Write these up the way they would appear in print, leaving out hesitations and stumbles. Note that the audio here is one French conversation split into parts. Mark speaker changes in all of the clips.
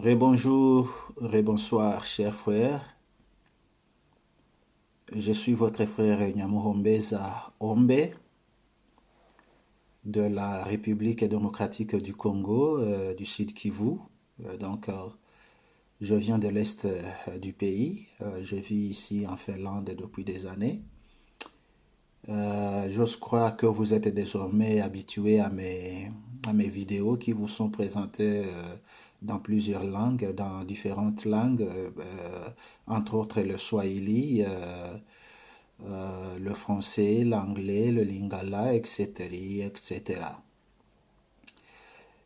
Speaker 1: Rebonjour, rebonsoir, chers frères. Je suis votre frère Nyamuhombeza Ombe de la République démocratique du Congo, du Sud Kivu. Je viens de l'Est du pays. Je vis ici en Finlande depuis des années. J'ose croire que vous êtes désormais habitué à mes vidéos qui vous sont présentées dans plusieurs langues, dans différentes langues, entre autres le swahili, le français, l'anglais, le lingala, etc., etc.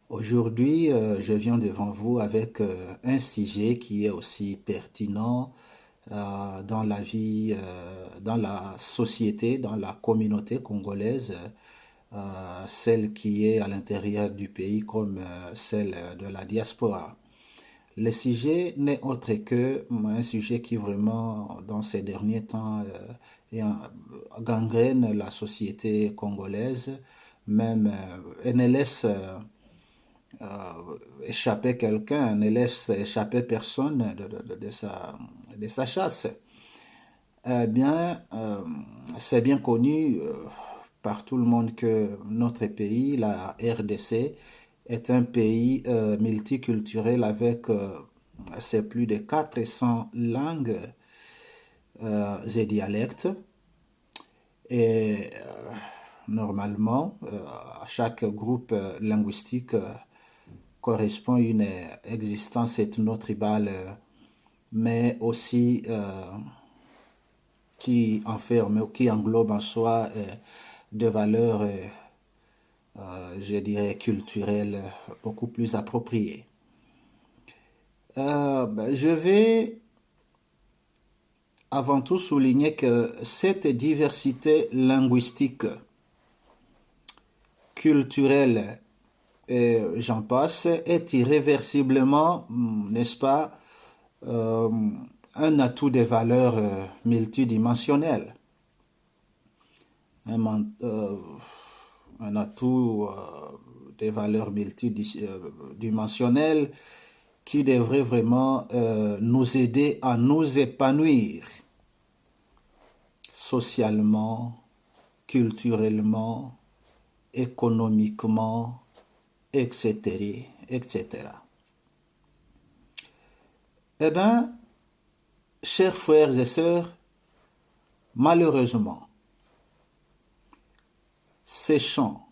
Speaker 1: Aujourd'hui, je viens devant vous avec un sujet qui est aussi pertinent dans la vie, dans la société, dans la communauté congolaise, celle qui est à l'intérieur du pays comme celle de la diaspora. Le sujet n'est autre que un sujet qui vraiment, dans ces derniers temps, gangrène la société congolaise, même elle ne laisse échapper quelqu'un, ne laisse échapper personne de sa chasse. Eh bien, c'est bien connu par tout le monde que notre pays, la RDC, est un pays multiculturel avec c'est plus de 400 langues et dialectes. Et normalement, à chaque groupe linguistique correspond une existence ethno-tribale, mais aussi qui enferme, qui englobe en soi des valeurs, je dirais, culturelles beaucoup plus appropriées. Je vais avant tout souligner que cette diversité linguistique, culturelle et j'en passe, est irréversiblement, n'est-ce pas, euh, un atout des valeurs multidimensionnelles. Un, euh, un atout des valeurs multidimensionnelles qui devrait vraiment nous aider à nous épanouir socialement, culturellement, économiquement, etc., etc. Eh bien, chers frères et sœurs, malheureusement, ces champs,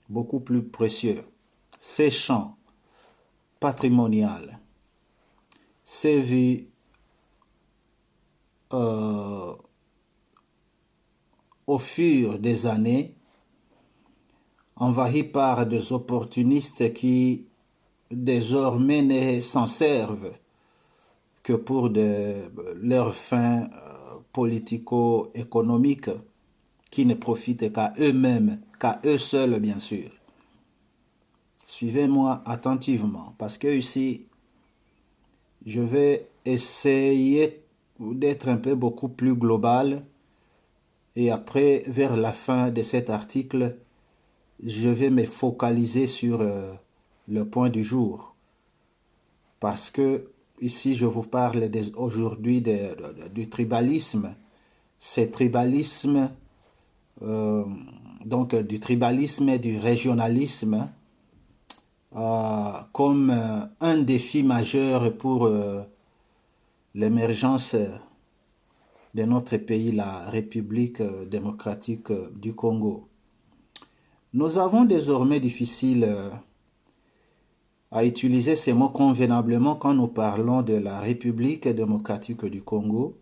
Speaker 1: beaucoup plus précieux, ces champs patrimoniaux, ces vies au fur des années, envahis par des opportunistes qui désormais ne s'en servent que pour leurs fins politico-économiques, qui ne profitent qu'à eux-mêmes, qu'à eux seuls bien sûr. Suivez-moi attentivement, parce que ici, je vais essayer d'être un peu beaucoup plus global, et après, vers la fin de cet article, je vais me focaliser sur le point du jour. Parce que ici, je vous parle aujourd'hui du tribalisme. C'est tribalisme, donc du tribalisme et du régionalisme comme un défi majeur pour l'émergence de notre pays, la République démocratique du Congo. Nous avons désormais difficile à utiliser ces mots convenablement quand nous parlons de la République démocratique du Congo,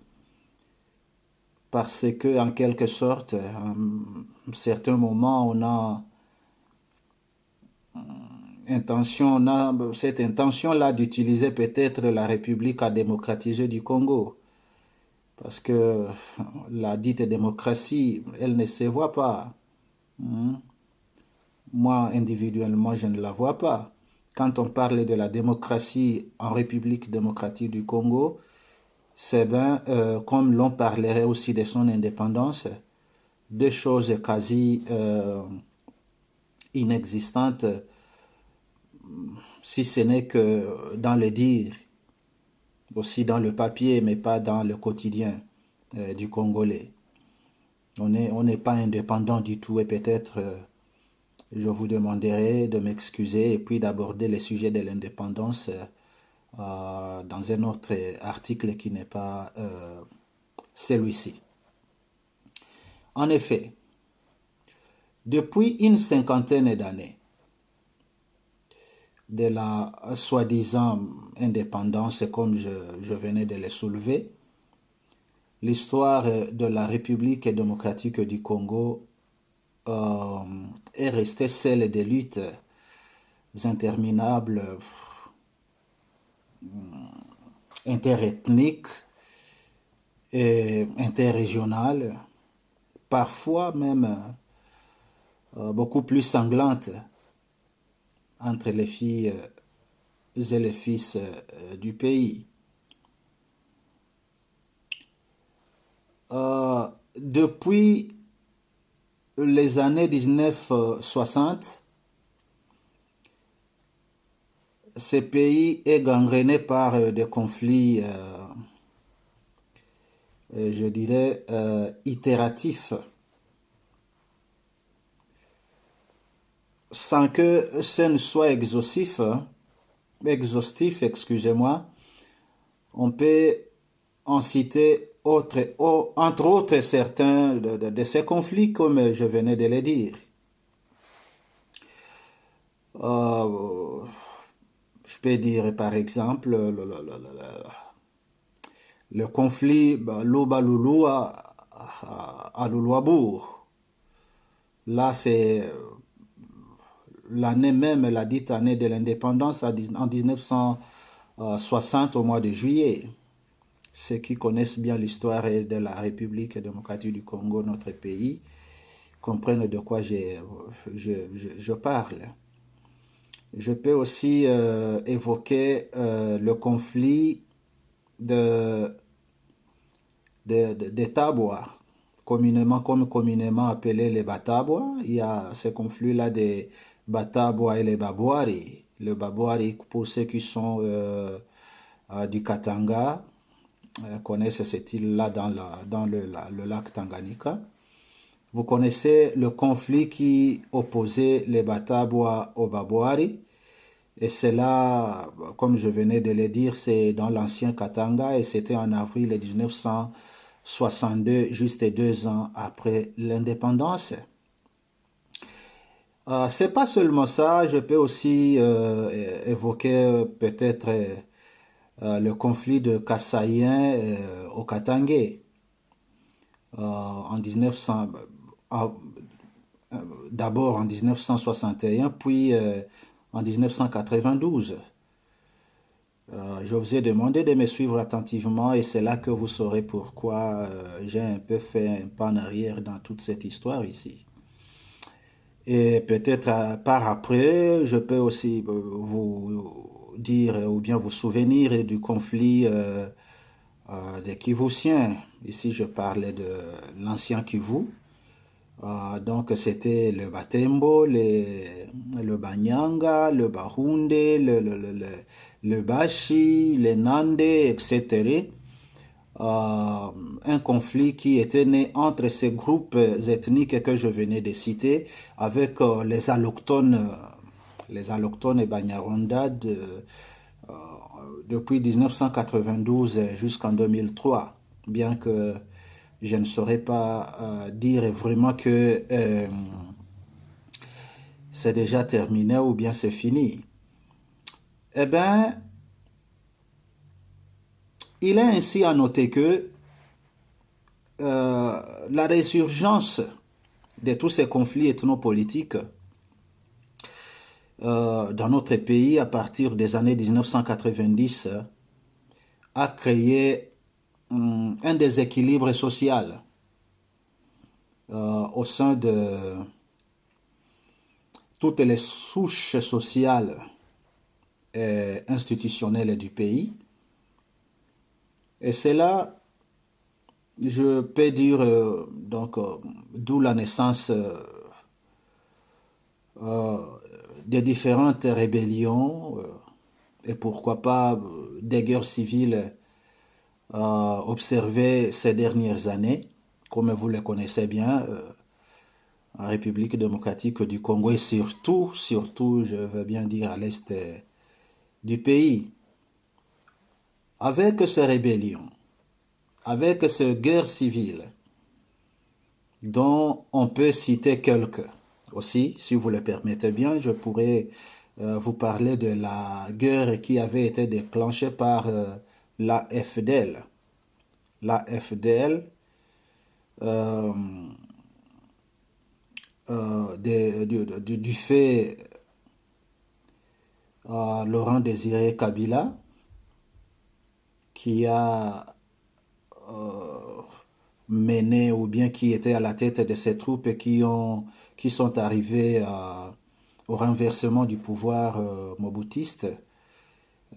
Speaker 1: parce que en quelque sorte, à un certain moment, on a cette intention-là d'utiliser peut-être la République à démocratiser du Congo. Parce que la dite démocratie, elle ne se voit pas. Moi, individuellement, je ne la vois pas. Quand on parle de la démocratie en République démocratique du Congo, c'est bien comme l'on parlerait aussi de son indépendance, deux choses quasi inexistantes si ce n'est que dans les dires, aussi dans le papier, mais pas dans le quotidien du Congolais. On n'est pas indépendant du tout et peut-être je vous demanderai de m'excuser et puis d'aborder les sujets de l'indépendance dans un autre article qui n'est pas celui-ci. En effet, depuis une cinquantaine d'années de la soi-disant indépendance, comme je venais de le soulever, l'histoire de la République démocratique du Congo est restée celle des luttes interminables, interethniques et interrégionales, parfois même beaucoup plus sanglantes entre les filles et les fils du pays. Depuis les années 1960, ce pays est gangréné par des conflits, je dirais, itératifs, sans que ce ne soit exhaustif, excusez-moi. On peut en citer entre autres certains de ces conflits, comme je venais de le dire. Je peux dire par exemple le conflit Louba-Loulou à Loulouabourg. Là, c'est l'année même, la dite année de l'indépendance en 1960 au mois de juillet. Ceux qui connaissent bien l'histoire de la République démocratique du Congo, notre pays, comprennent de quoi je parle. Je peux aussi évoquer le conflit des Tabwa, communément appelés les Batabwa. Il y a ce conflit-là des Batabwa et les Babwari. Le Babwari, pour ceux qui sont du Katanga, connaissent cette île-là dans le lac Tanganyika. Vous connaissez le conflit qui opposait les Batabwa aux Babwari. Et c'est là, comme je venais de le dire, c'est dans l'ancien Katanga et c'était en avril 1962, juste 2 ans après l'indépendance. C'est pas seulement ça, je peux aussi évoquer peut-être le conflit de Kasaïen au Katangé en 1900, d'abord en 1961, puis en 1992. Je vous ai demandé de me suivre attentivement et c'est là que vous saurez pourquoi j'ai un peu fait un pas en arrière dans toute cette histoire ici. Et peut-être par après, je peux aussi vous dire ou bien vous souvenir du conflit des Kivusiens. Ici, je parlais de l'ancien Kivu. Donc, c'était le Batembo, le Banyanga, le Bahunde, le Bashi, le Nande, etc. Un conflit qui était né entre ces groupes ethniques que je venais de citer avec les allochtones et Banyarwanda depuis 1992 jusqu'en 2003, bien que je ne saurais pas dire vraiment que c'est déjà terminé ou bien c'est fini. Eh bien, il est ainsi à noter que la résurgence de tous ces conflits ethnopolitiques dans notre pays à partir des années 1990 a créé un déséquilibre social au sein de toutes les souches sociales et institutionnelles du pays. Et c'est là, je peux dire, d'où la naissance de différentes rébellions et pourquoi pas des guerres civiles observées ces dernières années, comme vous le connaissez bien, en République démocratique du Congo et surtout, je veux bien dire à l'est du pays. Avec ces rébellions, avec ces guerres civiles, dont on peut citer quelques. Aussi, si vous le permettez bien, je pourrais vous parler de la guerre qui avait été déclenchée par la FDL. La FDL, euh, du fait Laurent Désiré Kabila, qui a mené ou bien qui était à la tête de ces troupes et qui sont arrivés au renversement du pouvoir moboutiste.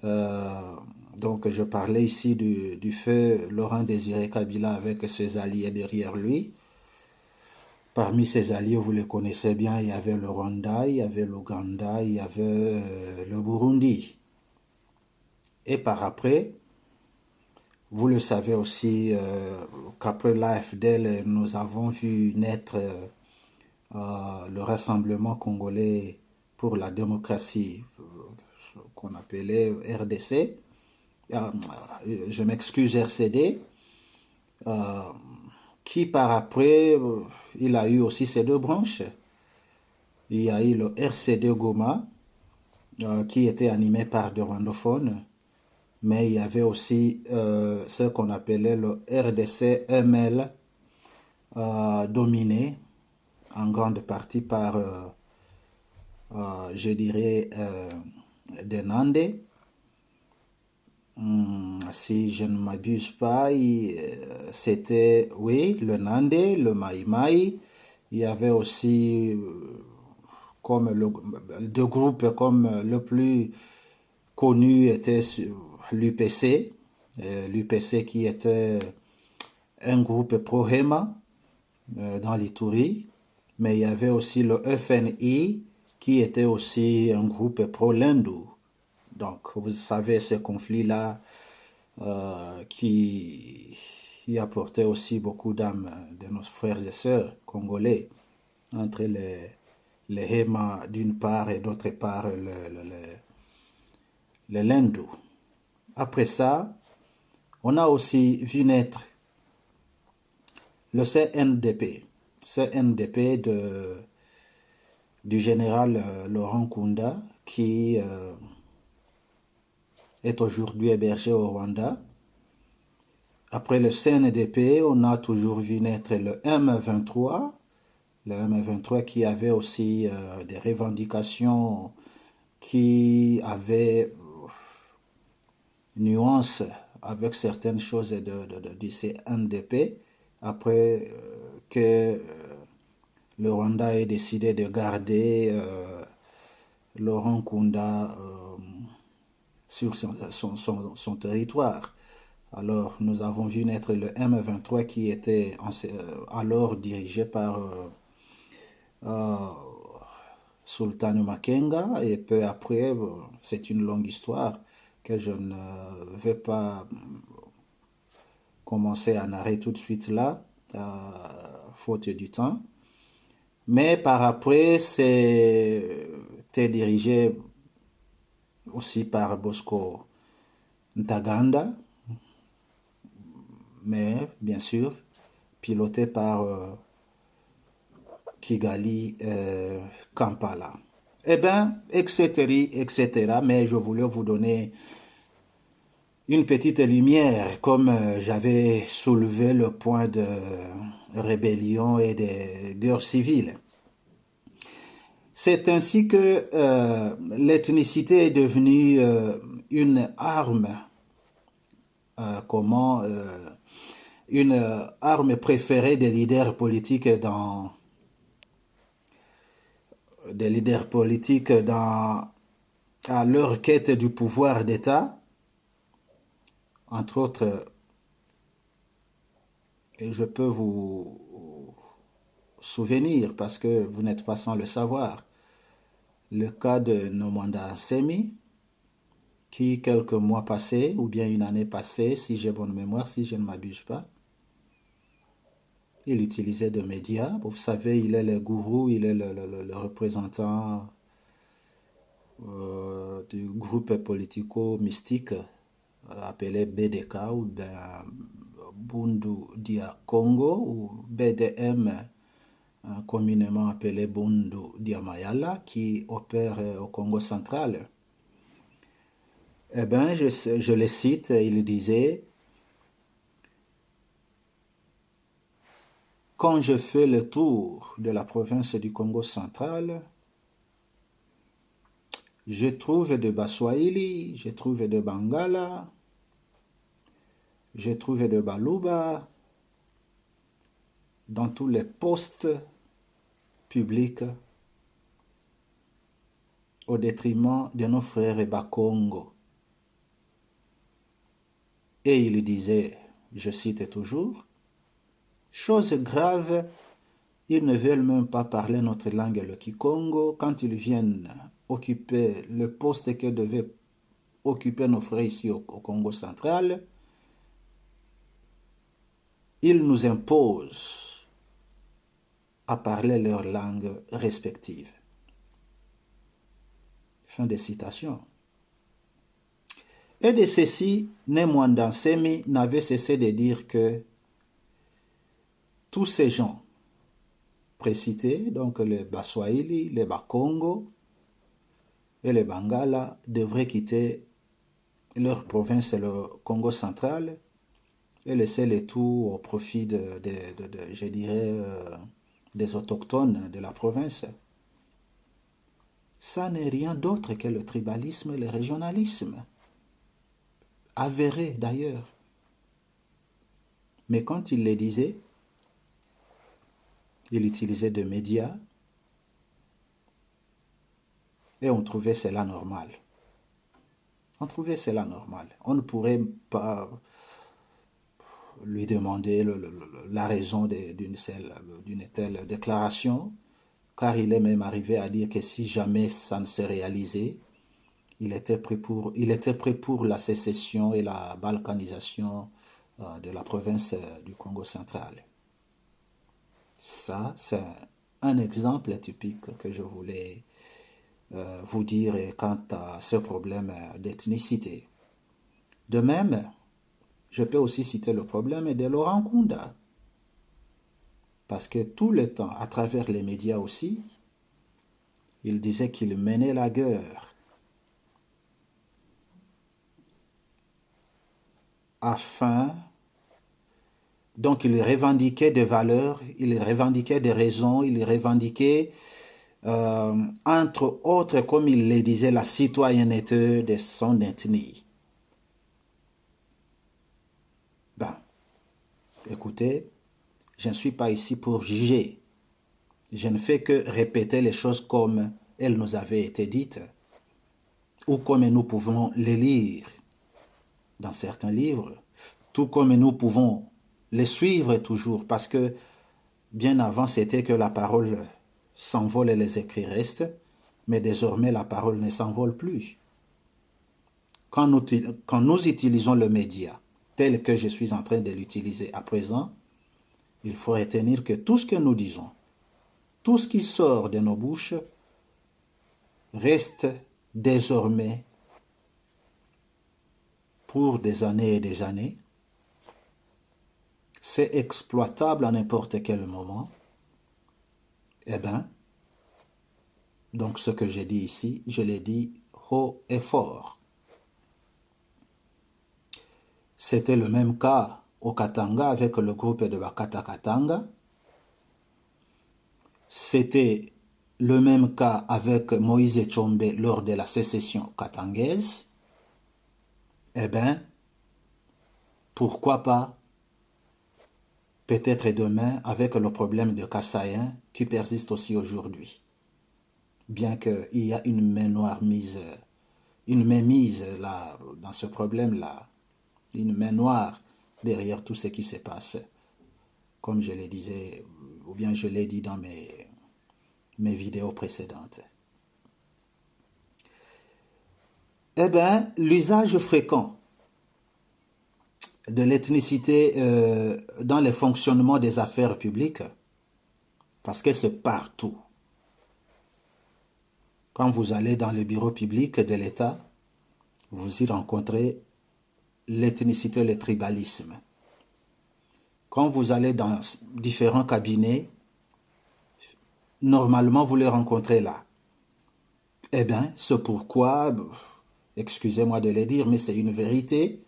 Speaker 1: Euh, donc je parlais ici du feu Laurent Désiré Kabila avec ses alliés derrière lui. Parmi ses alliés, vous les connaissez bien, il y avait le Rwanda, il y avait l'Ouganda, il y avait le Burundi. Et par après, vous le savez aussi qu'après l'AFDL, nous avons vu naître le Rassemblement congolais pour la démocratie, ce qu'on appelait RDC. Je m'excuse, RCD, euh, qui par après, il a eu aussi ses deux branches. Il y a eu le RCD Goma, qui était animé par des rwandophones, mais il y avait aussi ce qu'on appelait le RDC ML, dominé en grande partie par, je dirais, des Nandais. Si je ne m'abuse pas, c'était, oui, le Nandé, le Maï Maï. Il y avait aussi comme deux groupes comme le plus connu était l'UPC, l'UPC qui était un groupe pro-Hema dans l'Ituri, mais il y avait aussi le FNI qui était aussi un groupe pro-Lendu. Donc, vous savez, ce conflit-là qui apportait aussi beaucoup d'âmes de nos frères et sœurs congolais entre les Hema d'une part et d'autre part le Lendu. Après ça, on a aussi vu naître le CNDP. CNDP du général Laurent Kunda, qui est aujourd'hui hébergé au Rwanda. Après le CNDP, on a toujours vu naître le M23, le M23 qui avait aussi des revendications qui avaient nuance avec certaines choses du CNDP. Après que le Rwanda ait décidé de garder Laurent Kunda sur son territoire. Alors, nous avons vu naître le M23 qui était alors dirigé par Sultan Makenga et peu après, c'est une longue histoire que je ne vais pas commencer à narrer tout de suite là, faute du temps. Mais par après, c'était dirigé aussi par Bosco Ntaganda, mais bien sûr piloté par Kigali Kampala. Eh bien, etc., etc. Mais je voulais vous donner une petite lumière, comme j'avais soulevé le point de rébellion et de guerre civile. C'est ainsi que l'ethnicité est devenue une arme, une arme préférée des leaders politiques à leur quête du pouvoir d'État, entre autres, et je peux vous souvenir, parce que vous n'êtes pas sans le savoir, le cas de Nomanda Nsemi, qui quelques mois passés, ou bien une année passée, si j'ai bonne mémoire, si je ne m'abuse pas, il utilisait des médias. Vous savez, il est le gourou, il est le représentant du groupe politico-mystique appelé BDK ou bien Bundu Dia Congo ou BDM, communément appelé Bundu Dia Mayala, qui opère au Congo central. Eh bien, je le cite, il disait: quand je fais le tour de la province du Congo central, je trouve de Baswahili, je trouve de Bangala, je trouve de Baluba dans tous les postes publics au détriment de nos frères Bakongo. Et il disait, je cite toujours, chose grave, ils ne veulent même pas parler notre langue, le Kikongo, quand ils viennent occuper le poste que devaient occuper nos frères ici au Congo central, ils nous imposent à parler leur langue respective. Fin de citation. Et de ceci, Nomanda Nsemi n'avait cessé de dire que tous ces gens précités, donc les Baswahili, les Bakongo et les Bangala, devraient quitter leur province, le Congo central, et laisser le tout au profit je dirais, des autochtones de la province. Ça n'est rien d'autre que le tribalisme et le régionalisme, avéré d'ailleurs. Mais quand il les disait, il utilisait des médias et on trouvait cela normal. On trouvait cela normal. On ne pourrait pas lui demander la raison d'une telle déclaration, car il est même arrivé à dire que si jamais ça ne s'est réalisé, il était prêt pour la sécession et la balkanisation de la province du Congo central. Ça, c'est un exemple typique que je voulais vous dire quant à ce problème d'ethnicité. De même, je peux aussi citer le problème de Laurent Nkunda, parce que tout le temps, à travers les médias aussi, il disait qu'il menait la guerre donc il revendiquait des valeurs, il revendiquait des raisons, il revendiquait, entre autres, comme il le disait, la citoyenneté de son ethnie. Ben, écoutez, je ne suis pas ici pour juger. Je ne fais que répéter les choses comme elles nous avaient été dites, ou comme nous pouvons les lire dans certains livres, tout comme nous pouvons les suivre toujours, parce que bien avant, c'était que la parole s'envole et les écrits restent, mais désormais, la parole ne s'envole plus. Quand nous utilisons le média tel que je suis en train de l'utiliser à présent, il faut retenir que tout ce que nous disons, tout ce qui sort de nos bouches, reste désormais pour des années et des années. C'est exploitable à n'importe quel moment. Eh bien, donc ce que j'ai dit ici, je l'ai dit haut et fort. C'était le même cas au Katanga avec le groupe de Bakata Katanga. C'était le même cas avec Moïse Tshombe lors de la sécession katangaise. Eh bien, pourquoi pas peut-être demain avec le problème de Kassaïen qui persiste aussi aujourd'hui. Bien qu'il y a une main noire mise, une main mise là, dans ce problème-là, une main noire derrière tout ce qui se passe, comme je le disais, ou bien je l'ai dit dans mes vidéos précédentes. Eh bien, l'usage fréquent de l'ethnicité dans le fonctionnement des affaires publiques, parce que c'est partout. Quand vous allez dans le bureau public de l'État, vous y rencontrez l'ethnicité, le tribalisme. Quand vous allez dans différents cabinets, normalement vous les rencontrez là. Eh bien, c'est pourquoi, excusez-moi de le dire, mais c'est une vérité,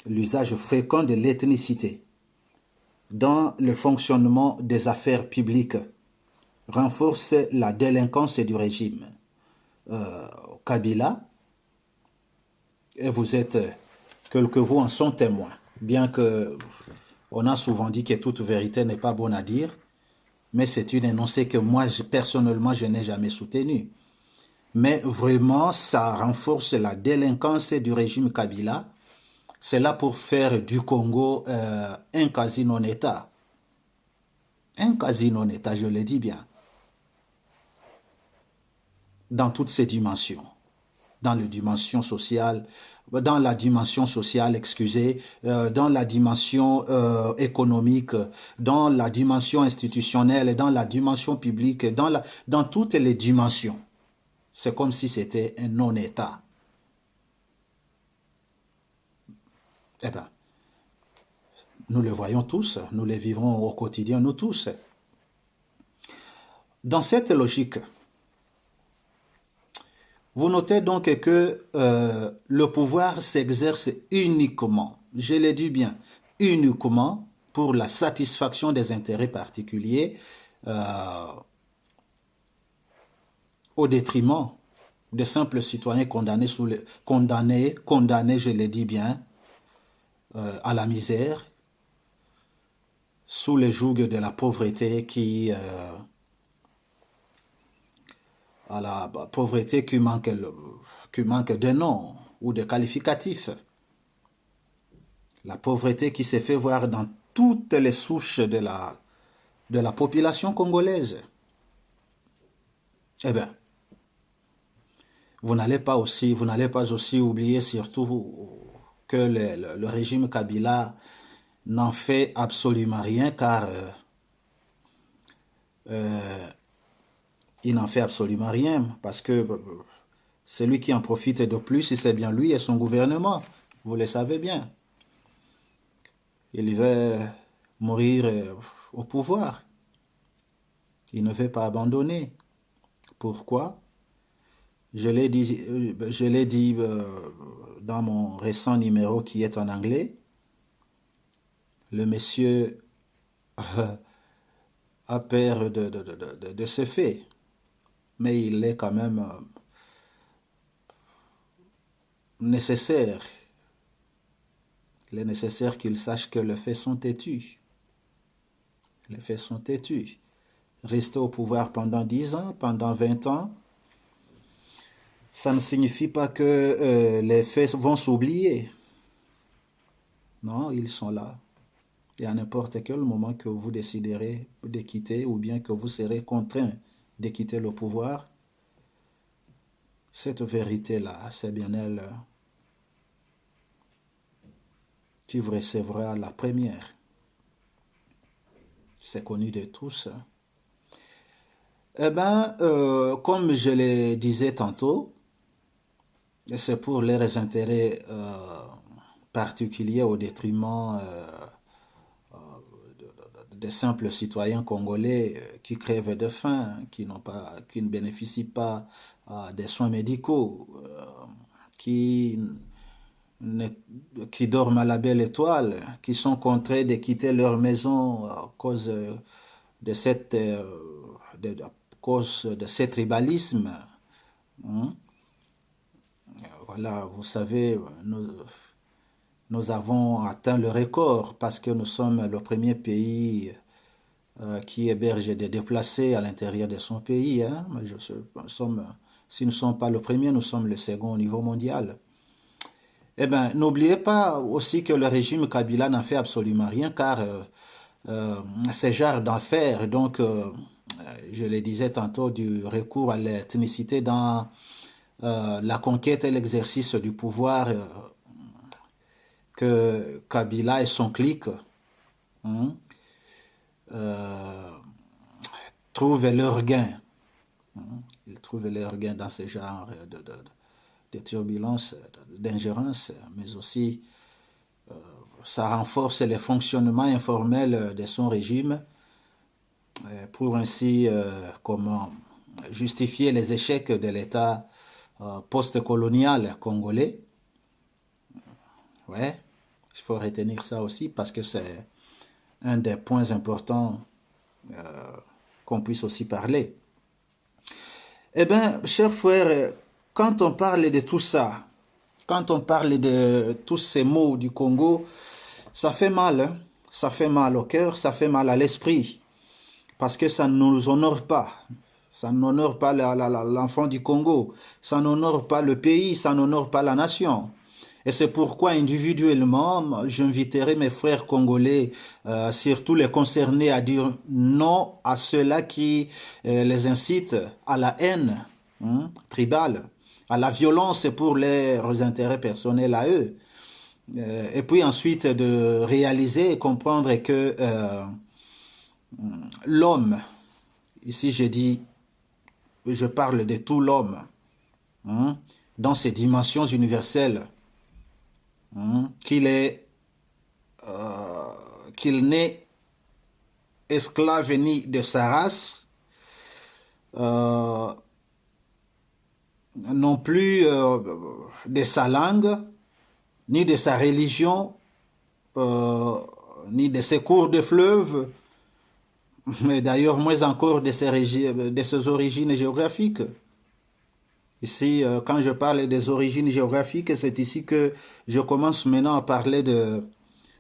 Speaker 1: l'usage fréquent de l'ethnicité dans le fonctionnement des affaires publiques renforce la délinquance du régime. Kabila, et vous êtes, quelques-vous en sont témoins, bien que on a souvent dit que toute vérité n'est pas bonne à dire, mais c'est une énoncée que moi, personnellement, je n'ai jamais soutenue. Mais vraiment, ça renforce la délinquance du régime Kabila. C'est là pour faire du Congo un quasi-non-État. Un quasi-non-État, je le dis bien. Dans toutes ses dimensions. Dans la dimension sociale, dans la dimension économique, dans la dimension institutionnelle, dans la dimension publique, dans toutes les dimensions. C'est comme si c'était un non-État. Eh bien, nous le voyons tous, nous le vivons au quotidien, nous tous. Dans cette logique, vous notez donc que le pouvoir s'exerce uniquement, je le dis bien, uniquement pour la satisfaction des intérêts particuliers au détriment de simples citoyens condamnés, condamnés, je le dis bien, à la misère, sous le joug de la pauvreté à la pauvreté qui manque de nom ou de qualificatif. La pauvreté qui s'est fait voir dans toutes les souches de la population congolaise. Eh bien, vous n'allez pas aussi oublier surtout que le régime Kabila n'en fait absolument rien car il n'en fait absolument rien parce que celui qui en profite de plus, c'est bien lui et son gouvernement. Vous le savez bien. Il veut mourir au pouvoir. Il ne veut pas abandonner. Pourquoi? Je l'ai dit dans mon récent numéro qui est en anglais. Le monsieur a peur de ce fait. Mais il est quand même nécessaire. Il est nécessaire qu'il sache que les faits sont têtus. Les faits sont têtus. Rester au pouvoir pendant 10 ans, pendant 20 ans, ça ne signifie pas que les faits vont s'oublier. Non, ils sont là. Et à n'importe quel moment que vous déciderez de quitter ou bien que vous serez contraint de quitter le pouvoir, cette vérité-là, c'est bien elle qui vous recevra la première. C'est connu de tous. Eh bien, comme je le disais tantôt, c'est pour leurs intérêts particuliers au détriment des simples citoyens congolais qui crèvent de faim, qui ne bénéficient pas des soins médicaux, qui dorment à la belle étoile, qui sont contraints de quitter leur maison à cause de ce tribalisme. Voilà, vous savez, nous avons atteint le record parce que nous sommes le premier pays qui héberge des déplacés à l'intérieur de son pays. Hein. Si nous ne sommes pas le premier, nous sommes le second au niveau mondial. Eh bien, n'oubliez pas aussi que le régime Kabila n'a fait absolument rien car ce genre d'affaires, donc je le disais tantôt, du recours à l'ethnicité dans la conquête et l'exercice du pouvoir que Kabila et son clique hein, euh, trouvent leur gain. Ils trouvent leur gain dans ce genre de turbulences, d'ingérence, mais aussi ça renforce les fonctionnements informels de son régime pour ainsi comment justifier les échecs de l'État post-colonial congolais. Ouais, il faut retenir ça aussi parce que c'est un des points importants qu'on puisse aussi parler. Eh bien, chers frères, quand on parle de tout ça, quand on parle de tous ces maux du Congo, ça fait mal, hein? Ça fait mal au cœur, ça fait mal à l'esprit, parce que ça ne nous honore pas. Ça n'honore pas l'enfant du Congo, ça n'honore pas le pays, ça n'honore pas la nation. Et c'est pourquoi individuellement, j'inviterai mes frères congolais, surtout les concernés, à dire non à ceux-là qui les incitent à la haine tribale, à la violence pour leurs intérêts personnels à eux. Et puis ensuite de réaliser et comprendre que l'homme, ici je parle de tout l'homme, dans ses dimensions universelles, qu'il n'est esclave ni de sa race, non plus de sa langue, ni de sa religion, ni de ses cours de fleuve, mais d'ailleurs moins encore de ses origines géographiques. Ici, quand je parle des origines géographiques, c'est ici que je commence maintenant à parler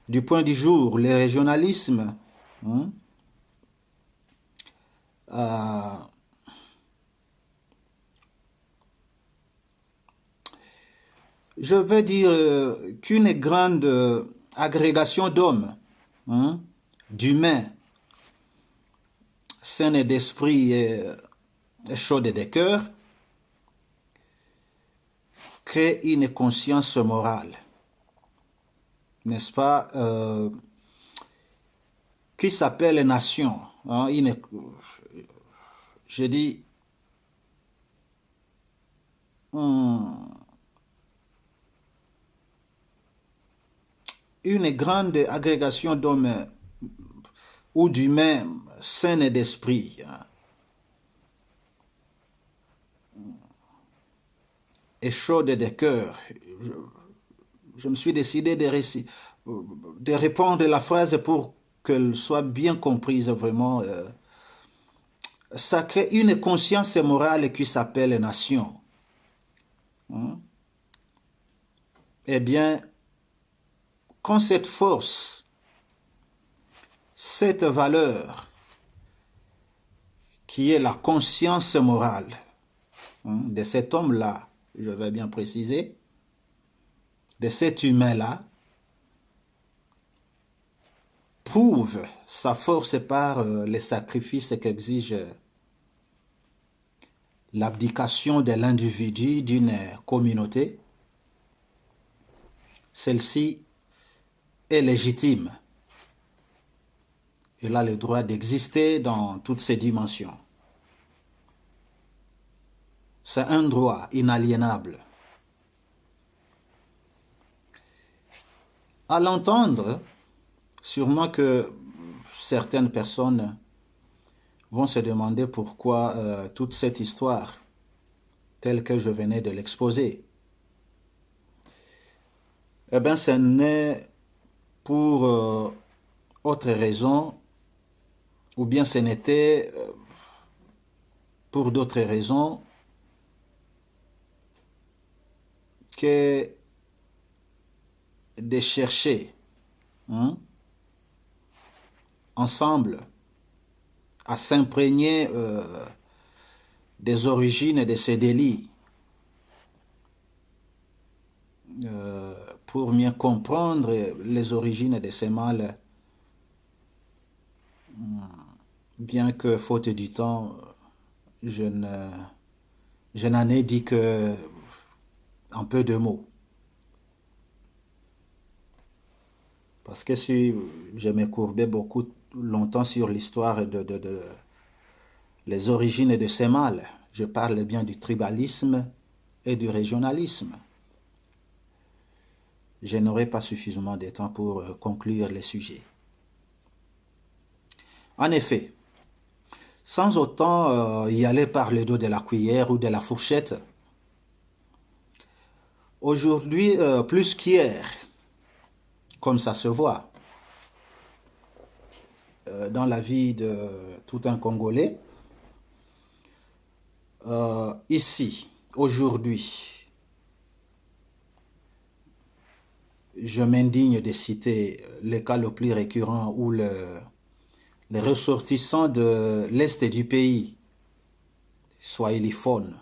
Speaker 1: du point du jour, le régionalisme. Je vais dire qu'une grande agrégation d'hommes, d'humains, sains d'esprit et chauds de cœur, crée une conscience morale, n'est-ce pas, qui s'appelle nation. Je dis, une grande agrégation d'hommes ou d'humains sains d'esprit, et chaude de cœur. Je me suis décidé de répondre la phrase pour qu'elle soit bien comprise vraiment. Ça crée une conscience morale qui s'appelle nation. Eh bien, quand cette force, cette valeur, qui est la conscience morale de cet homme-là, je vais bien préciser, de cet humain-là, prouve sa force par les sacrifices qu'exige l'abdication de l'individu d'une communauté. Celle-ci est légitime. Elle a le droit d'exister dans toutes ses dimensions. C'est un droit inaliénable. À l'entendre, sûrement que certaines personnes vont se demander pourquoi toute cette histoire, telle que je venais de l'exposer, eh bien, ce n'est pour autre raison, ou bien ce n'était pour d'autres raisons que de chercher ensemble à s'imprégner des origines de ces délits pour mieux comprendre les origines de ces mal, bien que faute du temps, je Je n'en ai dit que en peu de mots. Parce que si je me courbais beaucoup longtemps sur l'histoire de les origines de ces mâles, je parle bien du tribalisme et du régionalisme. Je n'aurai pas suffisamment de temps pour conclure les sujets. En effet, sans autant y aller par le dos de la cuillère ou de la fourchette, aujourd'hui, plus qu'hier, comme ça se voit dans la vie de tout un Congolais, ici, aujourd'hui, je m'indigne de citer le cas le plus récurrent où les ressortissants de l'Est du pays, swahiliphones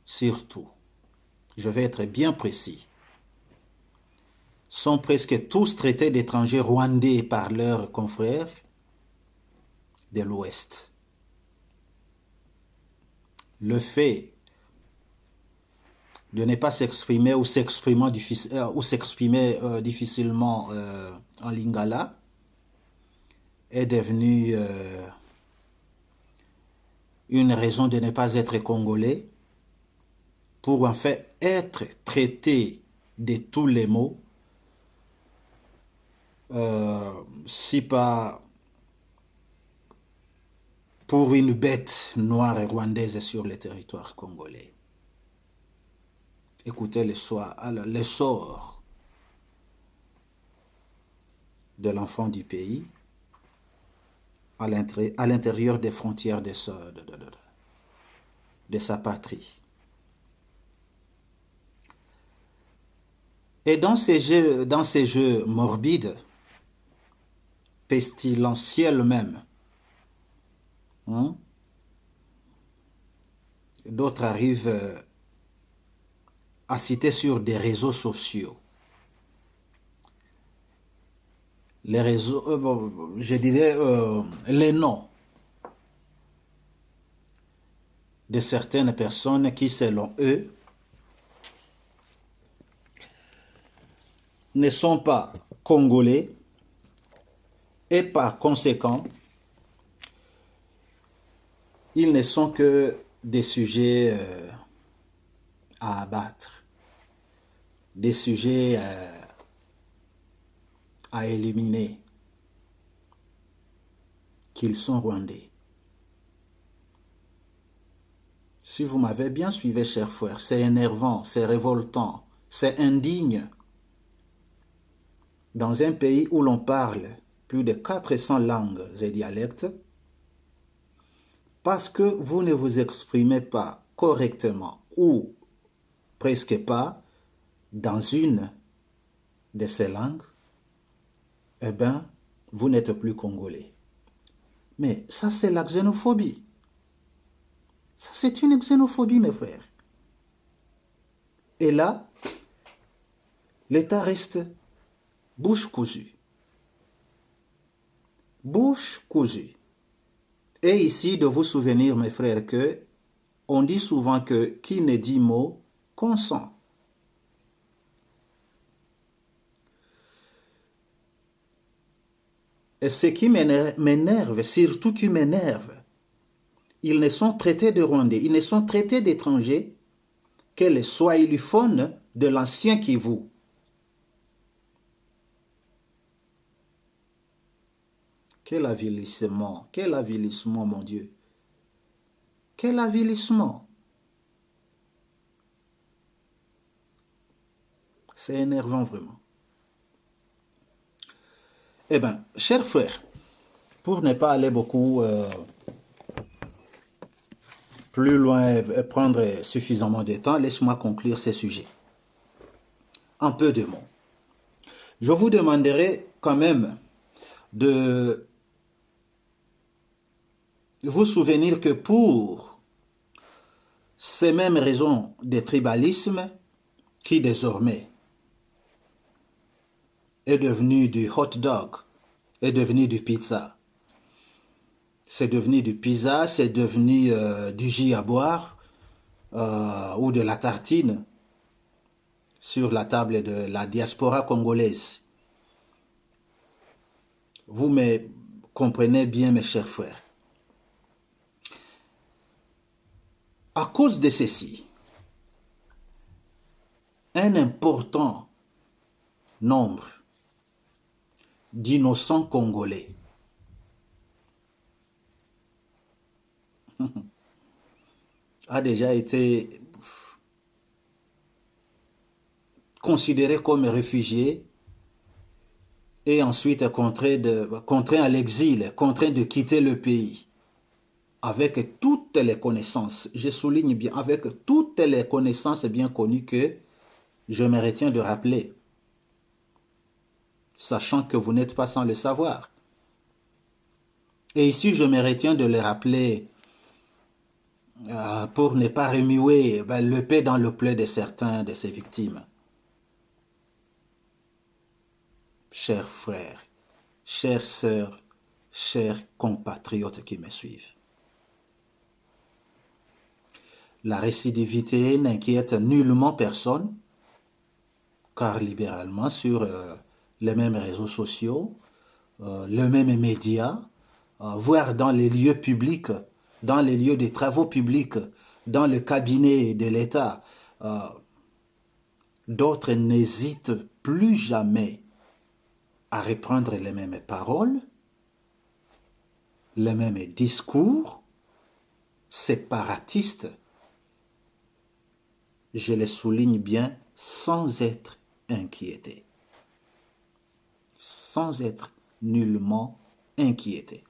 Speaker 1: surtout, je vais être bien précis, sont presque tous traités d'étrangers rwandais par leurs confrères de l'Ouest. Le fait de ne pas s'exprimer ou s'exprimer difficilement en lingala est devenu une raison de ne pas être congolais pour en fait être traité de tous les mots, si pas pour une bête noire et rwandaise sur le territoire congolais. Écoutez l'essor de l'enfant du pays à l'intérieur des frontières de sa patrie. Et dans ces jeux morbides, pestilentiels même, d'autres arrivent à citer sur des réseaux sociaux. Les réseaux, je dirais les noms de certaines personnes qui, selon eux, ne sont pas congolais et par conséquent, ils ne sont que des sujets à abattre, des sujets à éliminer, qu'ils sont rwandais. Si vous m'avez bien suivi, chers frères, c'est énervant, c'est révoltant, c'est indigne. Dans un pays où l'on parle plus de 400 langues et dialectes, parce que vous ne vous exprimez pas correctement ou presque pas dans une de ces langues, eh bien, vous n'êtes plus congolais. Mais ça, c'est la xénophobie. Ça, c'est une xénophobie, mes frères. Et là, l'État reste bouche cousue. Bouche cousue. Et ici, de vous souvenir, mes frères, que on dit souvent que qui ne dit mot consent. Et ce qui m'énerve, surtout qui m'énerve, ils ne sont traités de Rwandais, ils ne sont traités d'étrangers que les swahiliphones de l'ancien Kivu. Quel avilissement, mon Dieu. Quel avilissement. C'est énervant vraiment. Eh bien, chers frères, pour ne pas aller beaucoup plus loin et prendre suffisamment de temps, laisse-moi conclure ces sujets. En peu de mots. Je vous demanderai quand même de vous souvenir que pour ces mêmes raisons de tribalisme qui désormais est devenu du hot dog, est devenu du pizza. C'est devenu du pizza, c'est devenu du jus à boire, ou de la tartine sur la table de la diaspora congolaise. Vous me comprenez bien, mes chers frères. À cause de ceci, un important nombre d'innocents Congolais a déjà été considéré comme réfugié et ensuite contraint à l'exil, contraint de quitter le pays avec toutes les connaissances, je souligne bien, avec toutes les connaissances bien connues que je me retiens de rappeler, sachant que vous n'êtes pas sans le savoir. Et ici, je me retiens de le rappeler pour ne pas remuer le paix dans le plaid de certains de ses victimes. Chers frères, chères sœurs, chers compatriotes qui me suivent, la récidivité n'inquiète nullement personne, car libéralement sur les mêmes réseaux sociaux, les mêmes médias, voire dans les lieux publics, dans les lieux des travaux publics, dans le cabinet de l'État, d'autres n'hésitent plus jamais à reprendre les mêmes paroles, les mêmes discours séparatistes, je les souligne bien, sans être inquiétés, sans être nullement inquiétés.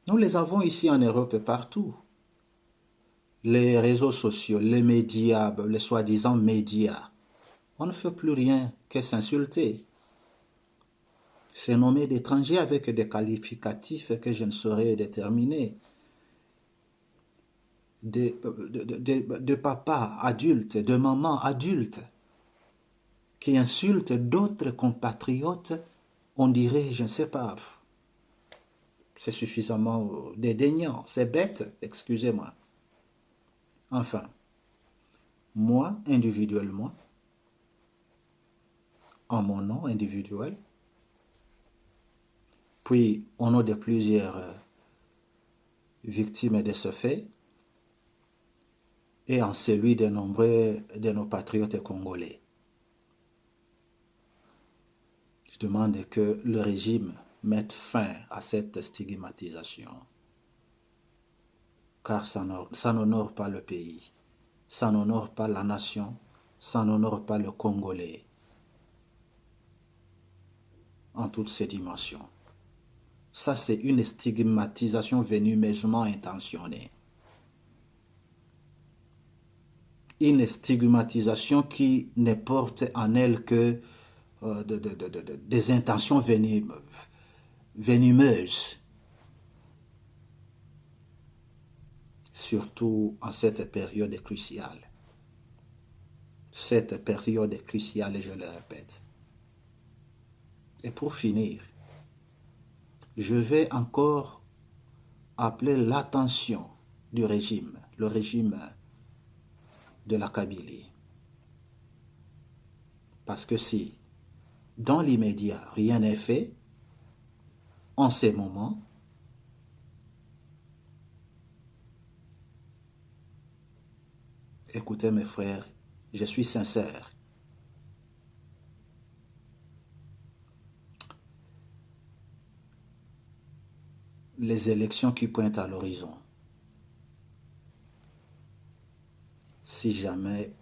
Speaker 1: Nous les avons ici en Europe partout. Les réseaux sociaux, les médias, les soi-disant médias, on ne fait plus rien que s'insulter. C'est nommer d'étrangers avec des qualificatifs que je ne saurais déterminer. De papa adulte, de maman adulte, qui insultent d'autres compatriotes, on dirait, je ne sais pas, c'est suffisamment dédaignant, c'est bête, excusez-moi. Enfin, moi, individuellement, en mon nom individuel, puis au nom de plusieurs victimes de ce fait, et en celui de nombreux de nos patriotes congolais. Je demande que le régime mette fin à cette stigmatisation, car ça n'honore pas le pays, ça n'honore pas la nation, ça n'honore pas le Congolais en toutes ses dimensions. Ça, c'est une stigmatisation venimeusement intentionnée. Une stigmatisation qui ne porte en elle que des intentions venimeuses. Surtout en cette période cruciale. Cette période cruciale, je le répète. Et pour finir, je vais encore appeler l'attention du régime, le régime de la Kabylie. Parce que si, dans l'immédiat, rien n'est fait, en ces moments, écoutez mes frères, je suis sincère. Les élections qui pointent à l'horizon, si jamais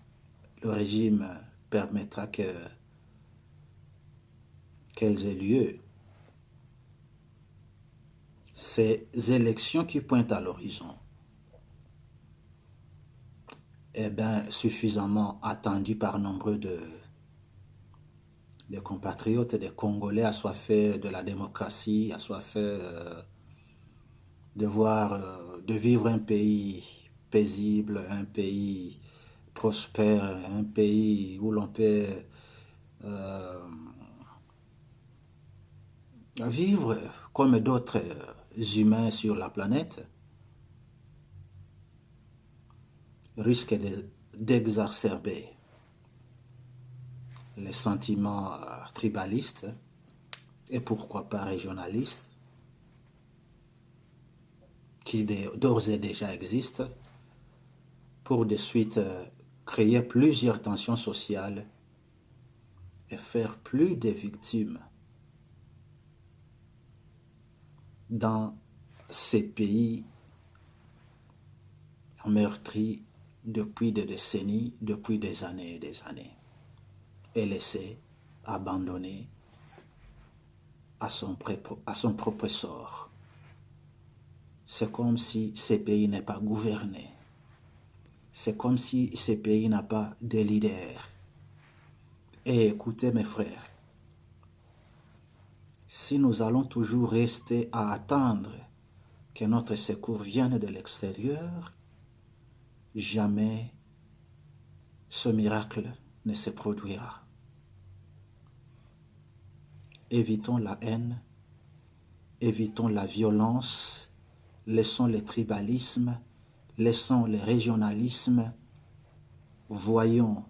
Speaker 1: le régime permettra qu'elles aient lieu, ces élections qui pointent à l'horizon, eh bien, suffisamment attendues par nombre de compatriotes, des Congolais assoiffés de la démocratie, assoiffés de vivre un pays paisible, un pays prospère, un pays où l'on peut vivre comme d'autres humains sur la planète. risque d'exacerber les sentiments tribalistes et pourquoi pas régionalistes qui d'ores et déjà existent pour de suite créer plusieurs tensions sociales et faire plus de victimes dans ces pays meurtris depuis des décennies, depuis des années et des années, et laissés abandonnés à son propre sort. C'est comme si ces pays n'est pas gouverné. C'est comme si ces pays n'a pas de leader. Et écoutez mes frères, si nous allons toujours rester à attendre que notre secours vienne de l'extérieur, jamais ce miracle ne se produira. Évitons la haine, évitons la violence, laissons le tribalisme, laissons le régionalisme, voyons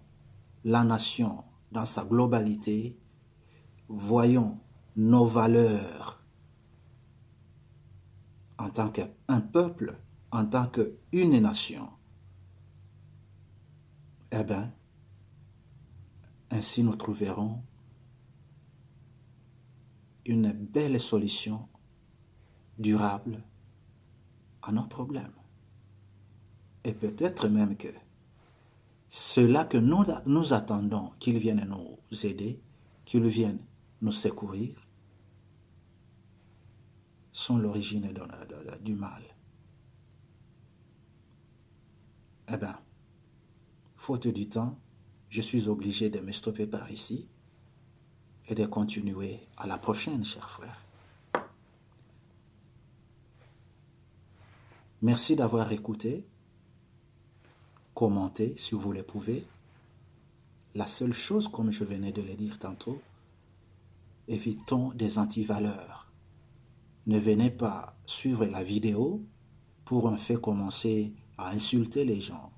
Speaker 1: la nation dans sa globalité, voyons nos valeurs en tant qu'un peuple, en tant qu'une nation. Eh bien, ainsi nous trouverons une belle solution durable à nos problèmes. Et peut-être même que ceux-là que nous attendons qu'ils viennent nous aider, qu'ils viennent nous secourir, sont l'origine du mal. Eh bien, faute du temps, je suis obligé de me stopper par ici et de continuer à la prochaine, chers frères. Merci d'avoir écouté. Commentez si vous le pouvez. La seule chose, comme je venais de le dire tantôt, évitons des antivaleurs. Ne venez pas suivre la vidéo pour en fait commencer à insulter les gens,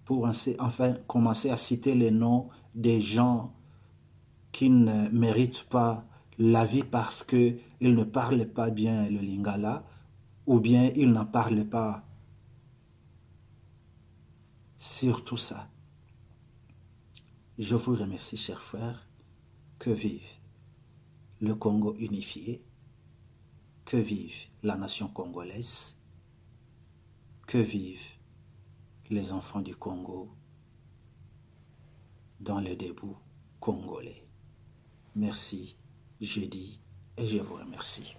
Speaker 1: pour enfin commencer à citer les noms des gens qui ne méritent pas la vie parce qu'ils ne parlent pas bien le lingala ou bien ils n'en parlent pas. Sur tout ça, je vous remercie, chers frères. Que vive le Congo unifié, que vive la nation congolaise, que vivent les enfants du Congo dans le debout congolais. Merci, je dis et je vous remercie.